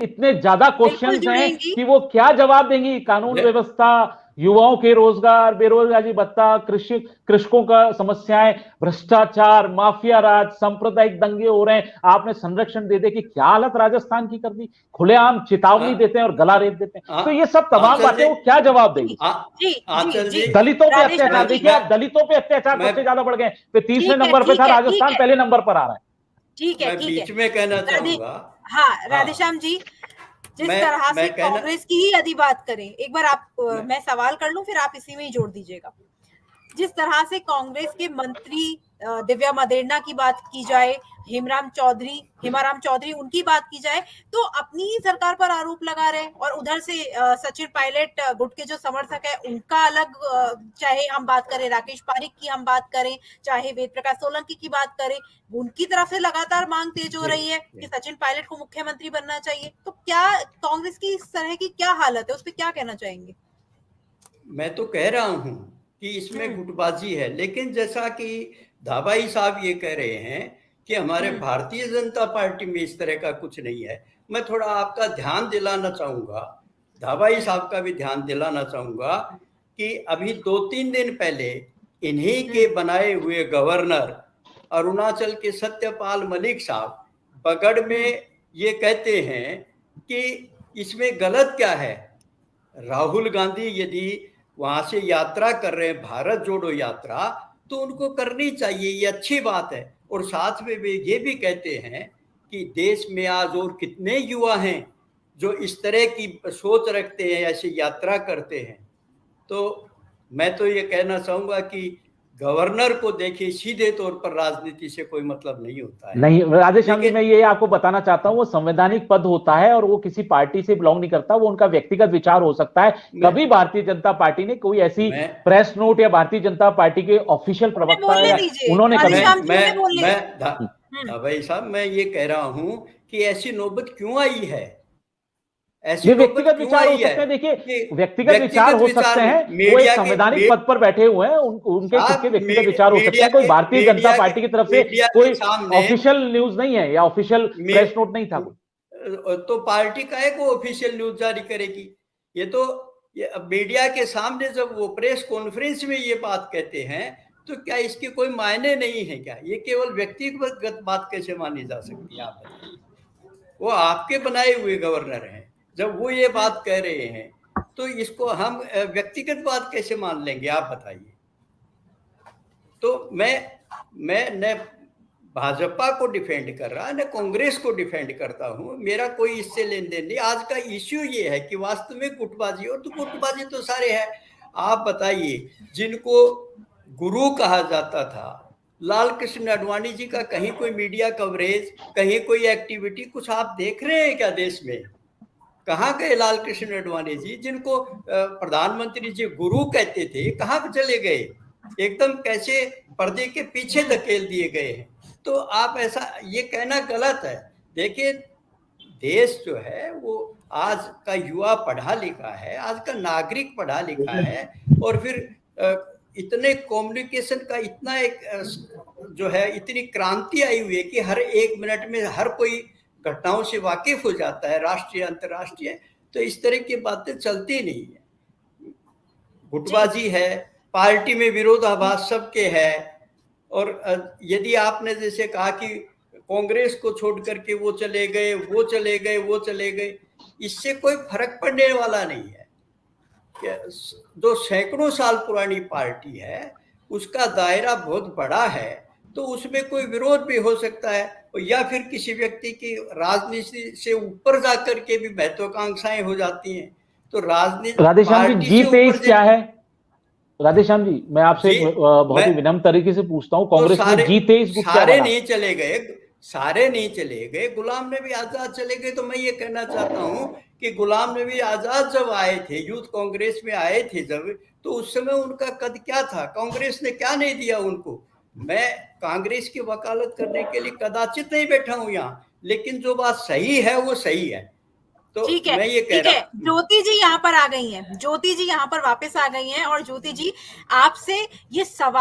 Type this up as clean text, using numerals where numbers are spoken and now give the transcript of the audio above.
इतने ज्यादा क्वेश्चंस हैं कि वो क्या जवाब देंगी। कानून व्यवस्था, युवाओं के रोजगार, बेरोजगारी भत्ता, कृषकों का समस्याएं, भ्रष्टाचार, माफिया राज, सांप्रदायिक दंगे हो रहे हैं, आपने संरक्षण दे दे की क्या हालत राजस्थान की कर दी, खुलेआम चेतावनी देते हैं और गला रेत देते हैं। तो ये सब तमाम बातें वो क्या जवाब देंगी। दलितों पे अत्याचार, देखिए आप दलितों पे अत्याचार सबसे ज्यादा बढ़ गए, तीसरे नंबर पे था राजस्थान, पहले नंबर पर आ रहा है। ठीक है, बीच में कहना चाहूंगा, हाँ राधेश्याम जी, जिस तरह से कांग्रेस की ही यदि बात करें, एक बार आप मैं सवाल कर लूं, फिर आप इसी में ही जोड़ दीजिएगा। जिस तरह से कांग्रेस के मंत्री दिव्या मदेरणा की बात की जाए, हेमाराम चौधरी उनकी बात की जाए, तो अपनी ही सरकार पर आरोप लगा रहे हैं, और उधर से सचिन पायलट गुट के जो समर्थक है उनका अलग, चाहे हम बात करें राकेश पारिक की, हम बात करें चाहे वेद प्रकाश सोलंकी की बात करें, उनकी तरफ से लगातार मांग तेज हो रही है कि सचिन पायलट को मुख्यमंत्री बनना चाहिए। तो क्या कांग्रेस की इस तरह की क्या हालत है, उस पर क्या कहना चाहेंगे? मैं तो कह रहा हूं कि इसमें गुटबाजी है, लेकिन जैसा कि धाबाई साहब ये कह रहे हैं कि हमारे भारतीय जनता पार्टी में इस तरह का कुछ नहीं है, मैं थोड़ा आपका ध्यान दिलाना चाहूंगा, धाबाई साहब का भी ध्यान दिलाना चाहूंगा कि अभी 2-3 दिन पहले इन्हीं के बनाए हुए गवर्नर अरुणाचल के सत्यपाल मलिक साहब बगड़ में ये कहते हैं कि इसमें गलत क्या है, राहुल गांधी यदि वहां से यात्रा कर रहे हैं, भारत जोड़ो यात्रा, तो उनको करनी चाहिए, ये अच्छी बात है। और साथ में वे ये भी कहते हैं कि देश में आज और कितने युवा हैं जो इस तरह की सोच रखते हैं, ऐसी यात्रा करते हैं। तो मैं तो ये कहना चाहूंगा कि गवर्नर को देखिए, सीधे तौर पर राजनीति से कोई मतलब नहीं होता है। नहीं राधेश्याम जी, मैं ये आपको बताना चाहता हूं, वो संवैधानिक पद होता है और वो किसी पार्टी से बिलोंग नहीं करता, वो उनका व्यक्तिगत विचार हो सकता है। कभी भारतीय जनता पार्टी ने कोई ऐसी प्रेस नोट या भारतीय जनता पार्टी के ऑफिशियल प्रवक्ता या उन्होंने कभी, भाई साहब मैं ये कह रहा हूं कि ऐसी नौबत क्यों आई है, ये व्यक्तिगत विचार हो सकते हैं। देखिए व्यक्तिगत विचार हो सकते हैं, वो एक संवैधानिक पद पर बैठे हुए हैं, उनके खुद के व्यक्तिगत विचार हो सकते हैं, कोई भारतीय जनता पार्टी की तरफ से कोई ऑफिशियल न्यूज नहीं है या ऑफिशियल प्रेस नोट नहीं था। तो पार्टी का है वो ऑफिशियल न्यूज जारी करेगी। ये तो मीडिया के सामने जब वो प्रेस कॉन्फ्रेंस में ये बात कहते हैं, तो क्या इसके कोई मायने नहीं है क्या? ये केवल व्यक्तिगत बात कैसे मानी जा सकती है, आप बताइए? वो आपके बनाए हुए गवर्नर हैं, जब वो ये बात कह रहे हैं तो इसको हम व्यक्तिगत बात कैसे मान लेंगे, आप बताइए? तो मैं न भाजपा को डिफेंड कर रहा न कांग्रेस को डिफेंड करता हूं, मेरा कोई इससे लेन देन नहीं। आज का इश्यू ये है कि वास्तव में गुटबाजी, और तो गुटबाजी तो सारे है। आप बताइए, जिनको गुरु कहा जाता था, लाल कृष्ण आडवाणी जी का कहीं कोई मीडिया कवरेज, कहीं कोई एक्टिविटी कुछ आप देख रहे हैं क्या देश में? कहाँ गए लाल कृष्ण आडवाणी जी, जिनको प्रधानमंत्री जी गुरु कहते थे, कहाँ चले गए? एकदम कैसे पर्दे के पीछे धकेल दिए गए हैं। तो आप ऐसा ये कहना गलत है। देखिए देश जो है वो आज का युवा पढ़ा लिखा है, आज का नागरिक पढ़ा लिखा है, और फिर इतने कम्युनिकेशन का इतना एक जो है इतनी क्रांति आई हुई है कि हर 1 मिनट में हर कोई घटनाओं से वाकिफ हो जाता है, राष्ट्रीय अंतर्राष्ट्रीय। तो इस तरह की बातें चलती नहीं है। गुटबाजी है, पार्टी में विरोधाभास सबके है। और यदि आपने जैसे कहा कि कांग्रेस को छोड़ करके वो चले गए, इससे कोई फर्क पड़ने वाला नहीं है। जो सैकड़ों साल पुरानी पार्टी है उसका दायरा बहुत बड़ा है, तो उसमें कोई विरोध भी हो सकता है, या फिर किसी व्यक्ति की राजनीति से ऊपर जाकर के भी महत्वाकांक्षाएं हो जाती हैं। तो राजनीति राधेश्याम जी G23 क्या है? राधेश्याम जी मैं आपसे बहुत ही विनम्र तरीके से पूछता हूँ, कांग्रेस में G23 सारे नहीं चले गए, गुलाम नबी आजाद चले गए। तो मैं ये कहना चाहता हूँ कि गुलाम नबी आजाद जब आए थे, यूथ कांग्रेस में आए थे जब, तो उस समय उनका कद क्या था? कांग्रेस ने क्या नहीं दिया उनको? मैं कांग्रेस की वकालत करने के लिए कदाचित नहीं बैठा हूं यहाँ, लेकिन जो बात सही है वो सही है। तो ठीक है, मैं ये कह रहा हूं। ज्योति जी यहाँ पर आ गई हैं, ज्योति जी यहाँ पर वापस आ गई हैं, और ज्योति जी आपसे ये सवाल